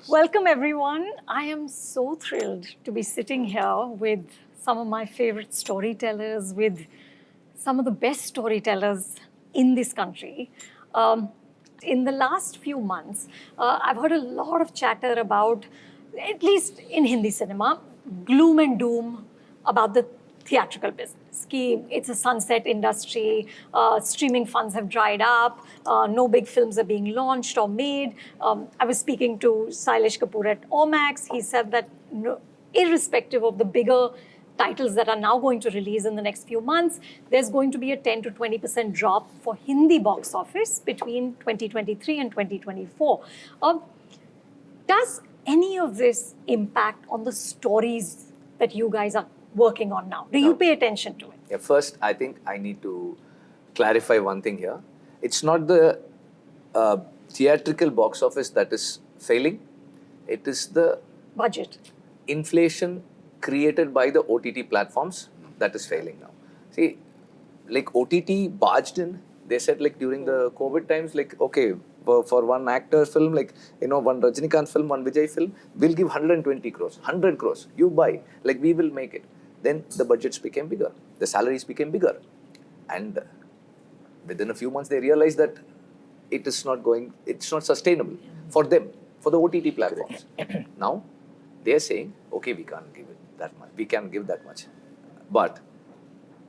Welcome, everyone. I am so thrilled to be sitting here with some of my favorite storytellers, with some of the best storytellers in this country. In the last few months, I've heard a lot of chatter about, at least in Hindi cinema, gloom and doom about the theatrical business. Ki it's a sunset industry, streaming funds have dried up, no big films are being launched or made. I was speaking to Sailesh Kapoor at Omax. He said that irrespective of the bigger titles that are now going to release in the next few months, there's going to be a 10 to 20% drop for Hindi box office between 2023 and 2024. Does any of this impact on the stories that you guys are working on now? Do you pay attention to it? Yeah, first, I think I need to clarify one thing here. It's not the theatrical box office that is failing. It is the Budget. inflation created by the OTT platforms that is failing now. See, like OTT barged in. They said like during the COVID times, like, okay, for one actor film, like, one Rajinikanth film, one Vijay film, we'll give 120 crores, 100 crores, you buy, like we will make it. Then the budgets became bigger, the salaries became bigger. And within a few months, they realized that it's not sustainable for them, for the OTT platforms. Now, they're saying, okay, we can't give it that much, we can't give that much. But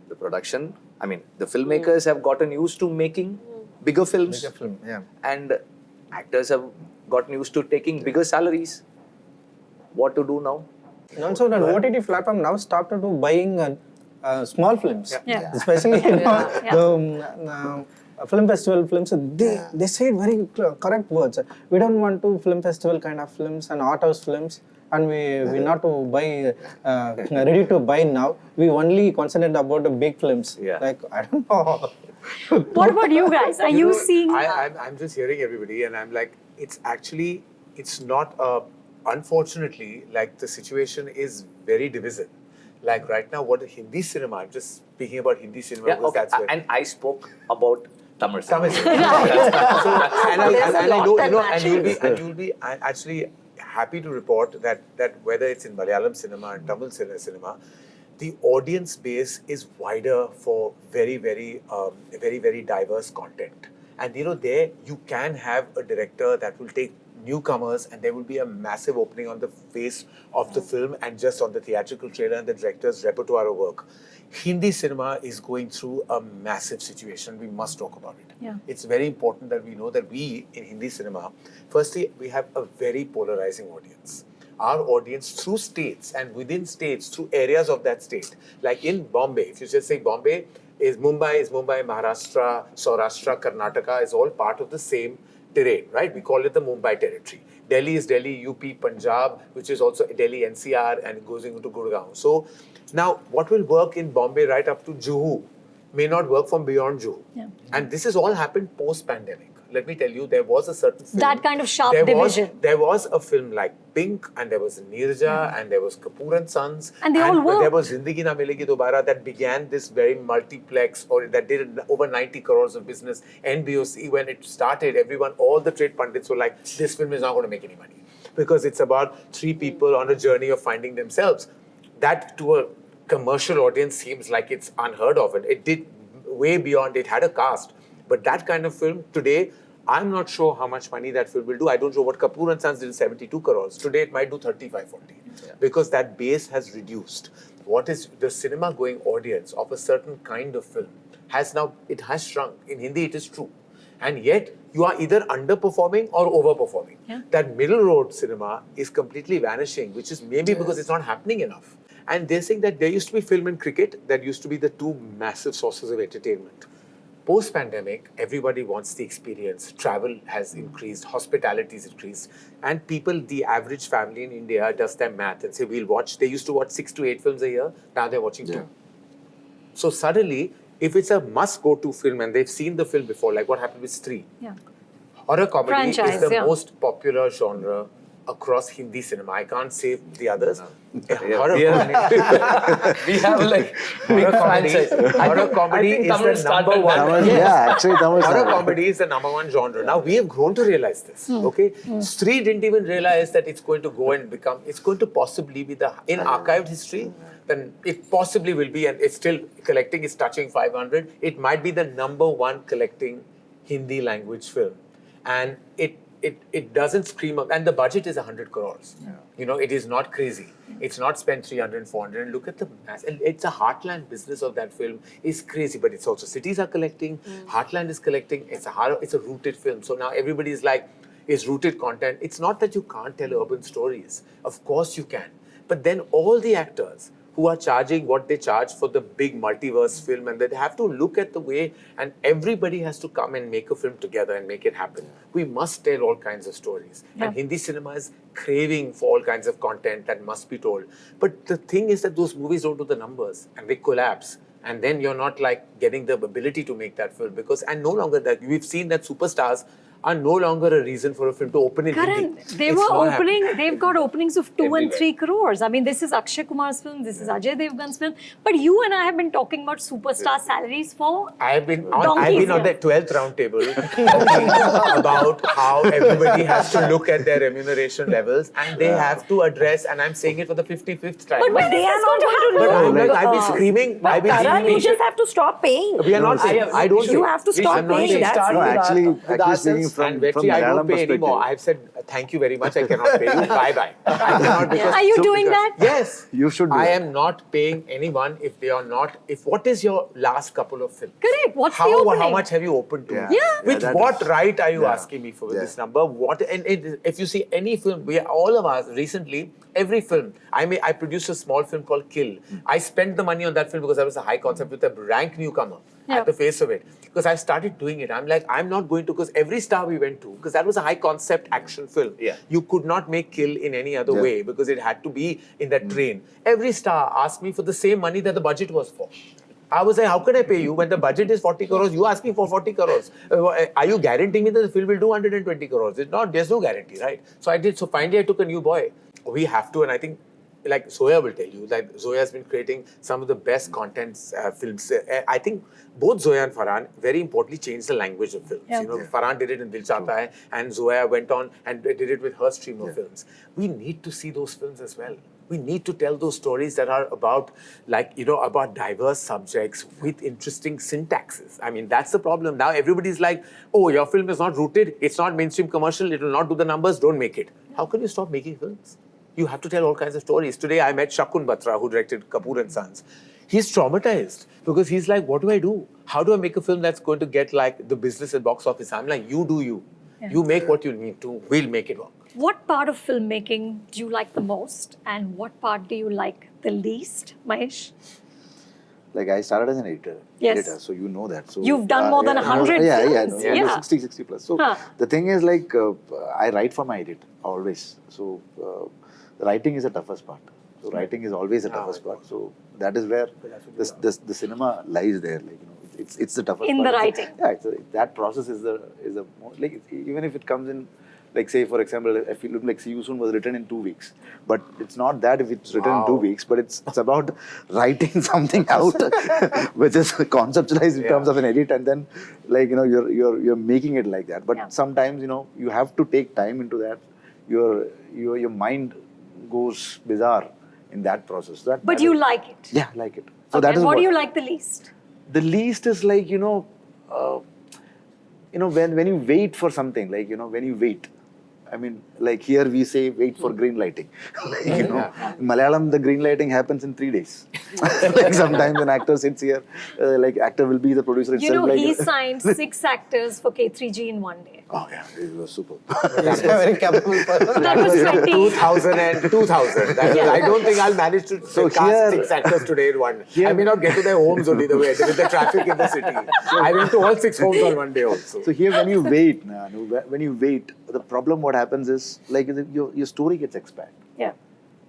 the production, the filmmakers have gotten used to making bigger films. Bigger film, yeah. And actors have gotten used to taking bigger salaries. What to do now? And also, the OTT platform now started to buying small films. Yeah. Especially, the film festival films, they said very correct words. We don't want to film festival kind of films and art house films. And we not to buy, ready to buy now. We only concentrate about the big films. Yeah. Like, I don't know. What about you guys? Are you seeing? I'm just hearing everybody, and I'm like, it's not. Unfortunately, like the situation is very divisive. Like right now, what Hindi cinema? I'm just speaking about Hindi cinema. Yeah, because okay. That's where, And I spoke about Tamil cinema. Tamil cinema. So, and I know, and you'll be actually happy to report that whether it's in Malayalam cinema and Tamil cinema, the audience base is wider for very, very diverse content. And there you can have a director that will take newcomers, and there will be a massive opening on the face of the film and just on the theatrical trailer and the director's repertoire of work. Hindi cinema is going through a massive situation. We must talk about it. Yeah. It's very important that we know that we, in Hindi cinema, firstly, we have a very polarizing audience. Our audience through states and within states, through areas of that state. Like in Bombay, if you just say Bombay, Mumbai, Maharashtra, Saurashtra, Karnataka is all part of the same terrain, right? We call it the Mumbai territory. Delhi is Delhi, UP, Punjab, which is also Delhi NCR, and it goes into Gurgaon. So now what will work in Bombay right up to Juhu may not work from beyond Juhu. Yeah. And this has all happened post-pandemic. Let me tell you, there was a certain film. That kind of sharp division. There was a film like Pink, and there was Neerja, and there was Kapoor and Sons. And they all worked. There was Zindagi Na Milegi Dobara that began this very multiplex, or that did over 90 crores of business. NBOC, when it started, all the trade pundits were like, this film is not going to make any money. Because it's about three people on a journey of finding themselves. That to a commercial audience seems like it's unheard of. And it did way beyond, it had a cast. But that kind of film today, I'm not sure how much money that film will do. I don't know what Kapoor and Sons did 72 crores. Today it might do 35, 40. Yeah. Because that base has reduced. What is the cinema going audience of a certain kind of film has shrunk. In Hindi it is true. And yet you are either underperforming or overperforming. Yeah. That middle road cinema is completely vanishing, which is maybe because it's not happening enough. And they're saying that there used to be film and cricket that used to be the two massive sources of entertainment. Post-pandemic, everybody wants the experience. Travel has increased, hospitality has increased, and people, the average family in India does their math and say, they used to watch 6 to 8 films a year, now they're watching 2. So suddenly, if it's a must-go-to film and they've seen the film before, like what happened with Stree. Yeah. Horror comedy Franchise, is the most popular genre across Hindi cinema. I can't say the others. Yeah, Horror we comedy. we have like big franchise. Horror comedy I think is Tamil the started number one. that. Yeah, actually Tamil Horror started. comedy is the number one genre. Now we have grown to realize this. Okay, Sri didn't even realize that it's going to go and become. It's going to possibly be in archived history. Then it possibly will be, and it's still collecting. It's touching 500. It might be the number one collecting Hindi language film, and it doesn't scream up, and the budget is 100 crores. You know, it is not crazy. It's not spent 300 and 400. And look at the mass. It's a heartland business of that film. It's crazy, but it's also cities are collecting. Heartland is collecting. It's a rooted film. So now everybody is like, it's rooted content. It's not that you can't tell urban stories. Of course you can. But then all the actors who are charging what they charge for the big multiverse film, and they have to look at the way, and everybody has to come and make a film together and make it happen. We must tell all kinds of stories. Yeah. And Hindi cinema is craving for all kinds of content that must be told. But the thing is that those movies don't do the numbers, and they collapse. And then you're not like getting the ability to make that film, because, and no longer that, we've seen that superstars are no longer a reason for a film to open in Karan, Hindi. they It's were not opening, happening. they've got openings of 2 and Everywhere. 3 crores. I mean, this is Akshay Kumar's film, this is Ajay Devgan's film. But you and I have been talking about superstar salaries for I've been donkeys on the here. 12th roundtable talking about how everybody has to look at their remuneration levels, and they have to address, and I'm saying it for the 55th time. But when They is are this not going to going to happen? look. I've been screaming. I've been Karan, screaming. you just have to stop paying. We are not I saying. have- I don't You say. have to stop I'm not paying. saying. That's No, actually speaking And from Vetri, I Malayalam don't pay perspective. anymore. I've said thank you very much. I cannot pay you. Bye bye. I cannot because Are you doing that? yes. You should do I that. am not paying anyone if they are not. If what is your last couple of films? Correct. What's how, the opening? How much have you opened to? Yeah. Yeah. With that what is- right are you Yeah. asking me for Yeah. this number? What and if you see any film, all of us recently, every film. I produced a small film called Kill. I spent the money on that film because that was a high concept with a rank newcomer Yeah. at the face of it. Because I started doing it. I'm like, I'm not going to, because every star we went to, because that was a high concept action film. Yeah. You could not make Kill in any other Yeah. way because it had to be in that train. Every star asked me for the same money that the budget was for. I was like, how can I pay you when the budget is 40 crores? You asking for 40 crores. Are you guaranteeing me that the film will do 120 crores? It's not, there's no guarantee, right? So I did. So finally I took a new boy. We have to, and I think like Zoya will tell you, like Zoya has been creating some of the best contents films. I think both Zoya and Farhan very importantly changed the language of films. Yeah. You know, Farhan did it in Dil Chahta Hai, and Zoya went on and did it with her stream of films. We need to see those films as well. We need to tell those stories that are about, like, you know, about diverse subjects with interesting syntaxes. I mean, that's the problem. Now everybody's like, oh, your film is not rooted, it's not mainstream commercial, it will not do the numbers, don't make it. How can you stop making films? You have to tell all kinds of stories. Today I met Shakun Batra, who directed Kapoor and Sons. He's traumatized because he's like, what do I do? How do I make a film that's going to get like the business and box office? I'm like, you do you. Yeah. You make what you need to, we'll make it work. What part of filmmaking do you like the most and what part do you like the least, Mahesh? Like I started as an editor. Yes. Editor, so you know that. So You've done more than 100 Yeah, films. no, Yeah. 60 plus. So Huh. the thing is like I write for my edit always. So writing is the toughest part. So writing is always the toughest part. So that is where the cinema lies there. Like, you know, it's the toughest In part. the writing. Yeah, that process is the like even if it comes in. Like say for example, if you look like See You Soon was written in 2 weeks, but it's not that if it's written in 2 weeks, but it's about writing something out, which is conceptualized in terms of an edit, and then like you know you're making it like that. But Yeah. sometimes you know you have to take time into that. Your mind goes bizarre in that process. But you like it. Yeah, I like it. So Okay, that is what do you like the least? the least is like when you wait for something, like when you wait. I mean, like here we say wait for green lighting. Like, in Malayalam, the green lighting happens in 3 days. Like sometimes an actor sits here, like actor will be the producer itself. You know, like, he signed 6 actors for K3G in 1 day. Oh yeah, it was super. He's a very capable person. That was 20. 2000 and 2000. I don't think I'll manage to So cast here- 6 actors today in one. I may not get to their homes only the way with the traffic in the city. I went to all 6 homes on one day also. So here when you wait, when you wait, the problem what happens is like your story gets expired. Yeah.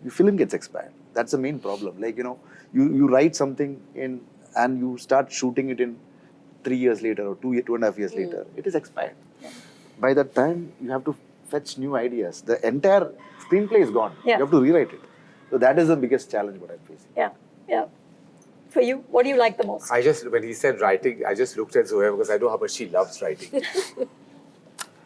Your film gets expired. That's the main problem. Like, you write something in and you start shooting it in 3 years later or 2.5 years later. It is expired. By that time, you have to fetch new ideas. The entire screenplay is gone. Yeah. You have to rewrite it. So that is the biggest challenge what I'm facing. Yeah, yeah. For you, what do you like the most? when he said writing, I just looked at Zoya because I know how much she loves writing.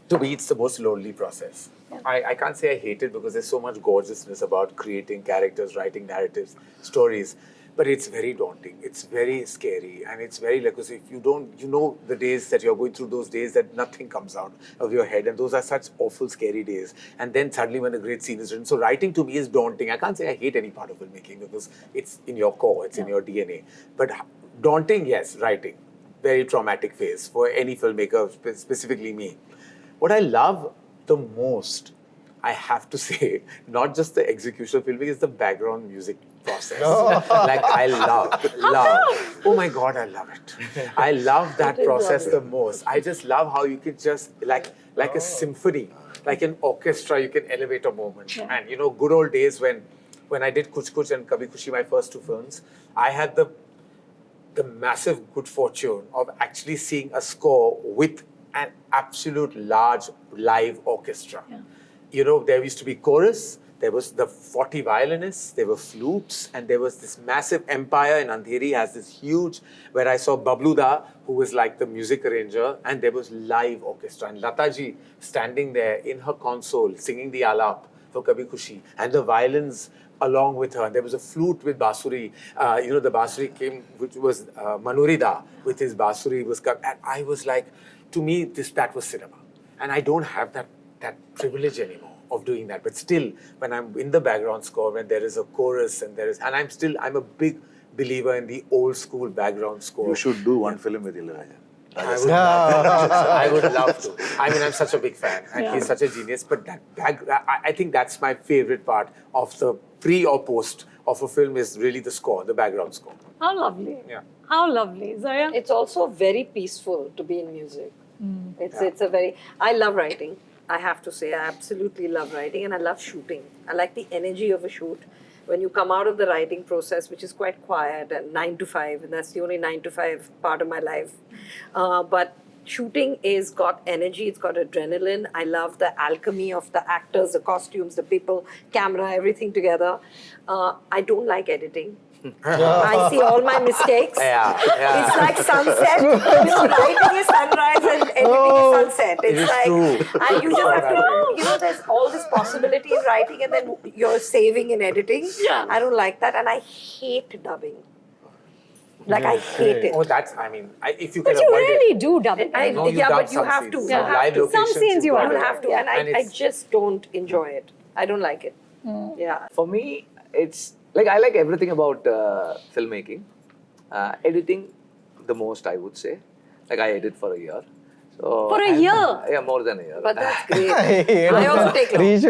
To me, it's the most lonely process. Yeah. I can't say I hate it because there's so much gorgeousness about creating characters, writing narratives, stories. But it's very daunting. It's very scary. And it's very like, if you don't, you know the days that you're going through, those days that nothing comes out of your head. And those are such awful, scary days. And then suddenly when a great scene is written. So writing to me is daunting. I can't say I hate any part of filmmaking because it's in your core, it's in your DNA. But daunting, yes, writing. Very traumatic phase for any filmmaker, specifically me. What I love the most, I have to say, not just the execution of filming, is the background music process. Like I love. Oh my God, I love it. I love that process the most. I just love how you can just, like a symphony, like an orchestra, you can elevate a moment. Yeah. And you know, good old days when I did Kuch Kuch and Kabhi Khushi, my first two films, I had the massive good fortune of actually seeing a score with an absolute large live orchestra. Yeah. You know, there used to be chorus, there was the 40 violinists, there were flutes, and there was this massive empire in Andheri has this huge, where I saw Bablu Da, who was like the music arranger, and there was live orchestra. And Lataji standing there in her console, singing the alap for Kabhi Khushi, and the violins along with her. There was a flute with Basuri. You know, the Basuri came, which was Manurida with his Basuri. And I was like, to me, that was cinema. And I don't have that privilege anymore of doing that. But still, when I'm in the background score, when there is a chorus and I'm a big believer in the old school background score. You should do one film with Ilayaraja. I would love to. I mean, I'm such a big fan, and Yeah. he's such a genius. But I think that's my favorite part of the pre or post of a film is really the score, the background score. How lovely. Yeah. How lovely. Zoya? It's also very peaceful to be in music. It's a very, I love writing. I have to say, I absolutely love writing and I love shooting. I like the energy of a shoot. When you come out of the writing process, which is quite quiet and 9 to 5, and that's the only 9 to 5 part of my life. But shooting is got energy, it's got adrenaline. I love the alchemy of the actors, the costumes, the people, camera, everything together. I don't like editing. I see all my mistakes. Yeah. It's like sunset. Writing is sunrise and editing is sunset. It's like, and you just have to, there's all this possibility in writing and then you're saving in editing. Yeah. I don't like that and I hate dubbing. Like I hate it. Oh, if you can But you avoid really it. do dub it. No, you dub but you some have scenes. to. Some You have live to. Some locations scenes you dub have You have to, and I just don't enjoy it. I don't like it. Yeah. For me, it's like I like everything about filmmaking. Editing, the most I would say. Like I edit for a year. So For a year? Yeah, more than a year. But that's great. I also take long. He's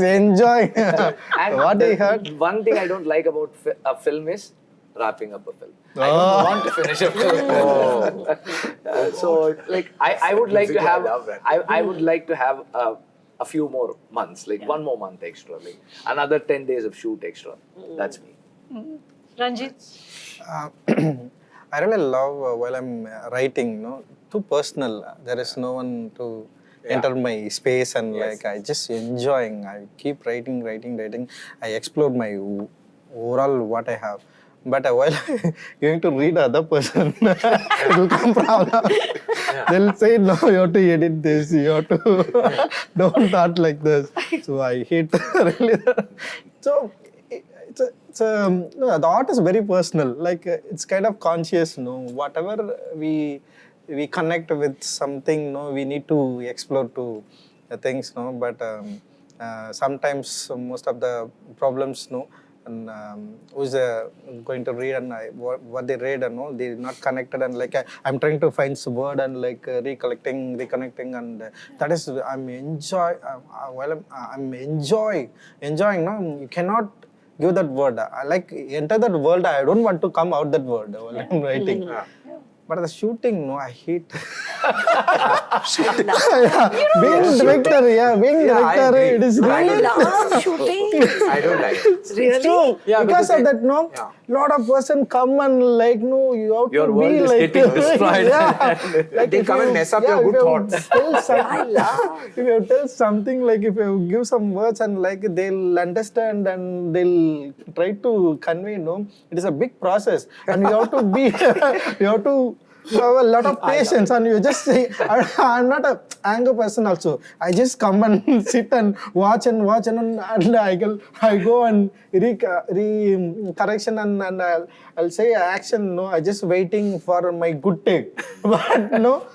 enjoying And what he heard. One thing I don't like about a film is wrapping up a film. I don't want to finish a film. So, like, I would like to Music, I have, love that. I would like to have a few more months, like one more month extra, like another 10 days of shoot extra. That's me. Ranjith? I really love while I'm writing, too personal. There is no one to enter my space and like I just enjoying. I keep writing. I explore my overall what I have. But while going to read other person, it will come problem. They'll say, no, you have to edit this, you have to, don't start like this. So I hate really that. So the art is very personal. Like it's kind of conscious, whatever we connect with something, we need to explore to things, But sometimes most of the problems, and who's going to read and what they read and they're not connected and like I'm trying to find some word and like reconnecting and that is I'm enjoying. You cannot give that word. I like enter that world. I don't want to come out that word while I'm writing. But the shooting, no, I hate. Being director, being director, agree. it is I really. love shooting. I don't like it. Really? True. Yeah, because of because that, no, lot of person come and like, no, you have Your to world be is like, getting destroyed. like They if come and you- mess up yeah, your if good you thoughts. tell some- I love. If you tell something, like if you give some words and like they'll understand and they'll try to convey, no, it is a big process and you have to be, you have to have a lot of patience and you just say, I'm not a anger person also. I just come and sit and watch and I go and correction and I'll say action, no, I just waiting for my good take. But no,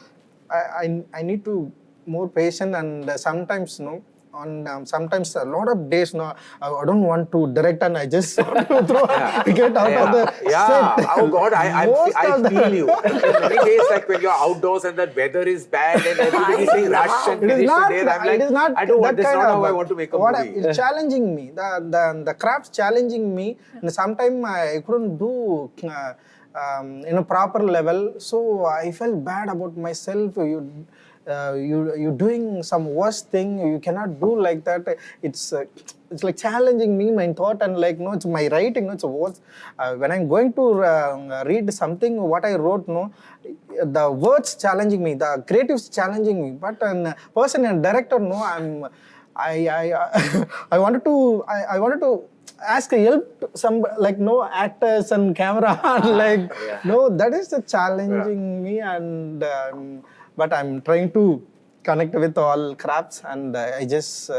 I need to more patient and sometimes no on sometimes a lot of days no I don't want to direct and I just want to get out of the set. Oh God, I Most feel of the- you. Many days, like when you're outdoors and the weather is bad and everybody's saying rush and It is finish not. the day. I'm like, It is not. I don't want. that That's kind not of, how I want to make a what movie. It's challenging me. The craft's challenging me. And sometimes I couldn't do in a proper level. So I felt bad about myself. You doing some worst thing. You cannot do like that. It's like challenging me, my thought, and like no, it's my writing. No, it's worse. When I'm going to read something, what I wrote, no, the words challenging me, the creatives challenging me. But a person and director, no, I wanted to ask help to some like no actors and camera like no, that is the challenging me and but I'm trying to connect with all crafts and I just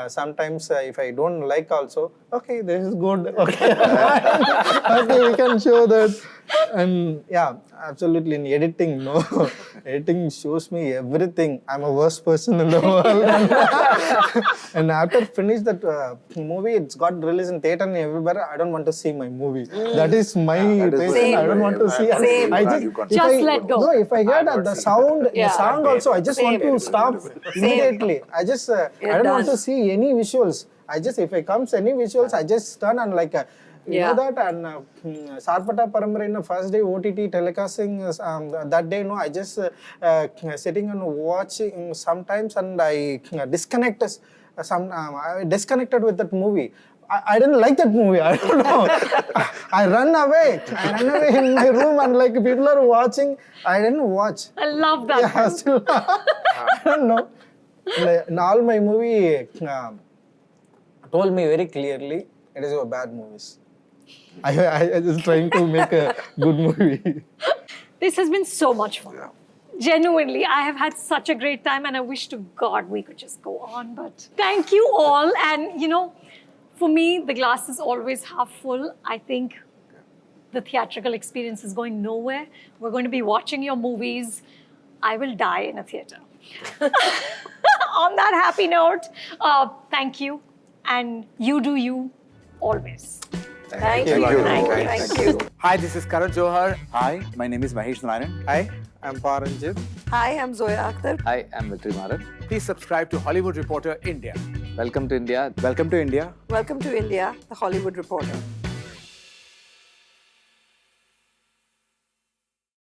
sometimes if I don't like also, okay, this is good, okay, okay, we can show that. And yeah, absolutely in editing, no, editing shows me everything. I'm a worst person in the world. And after finish that movie, it's got released in theater and everywhere. I don't want to see my movie. That is my passion. Same. I don't want to see. Same. I Just let go. No, if I hear that the sound, Yeah. the song also, I just want Same. to stop immediately. I just I don't want to does. see any visuals. I just if I comes any visuals, I just turn and like. You know that and Sarpata Paramara in the first day OTT telecasting that day, no, I just sitting and watching sometimes and I disconnected I disconnected with that movie. I didn't like that movie. I don't know. I ran away in my room and like people are watching. I didn't watch. I love that. Yeah, still, I don't know. In all my movie told me very clearly it is a bad movies. I just trying to make a good movie. This has been so much fun. Genuinely, I have had such a great time and I wish to God we could just go on. But thank you all. And you know, for me, the glass is always half full. I think the theatrical experience is going nowhere. We're going to be watching your movies. I will die in a theater. On that happy note, thank you. And you do you always. Thank you. Thank you. Hi, this is Karan Johar. Hi, my name is Mahesh Narayanan. Hi, I'm Pa Ranjith. Hi, I'm Zoya Akhtar. Hi, I'm Vetrimaaran. Please subscribe to Hollywood Reporter India. Welcome to India. Welcome to India. Welcome to India, the Hollywood Reporter.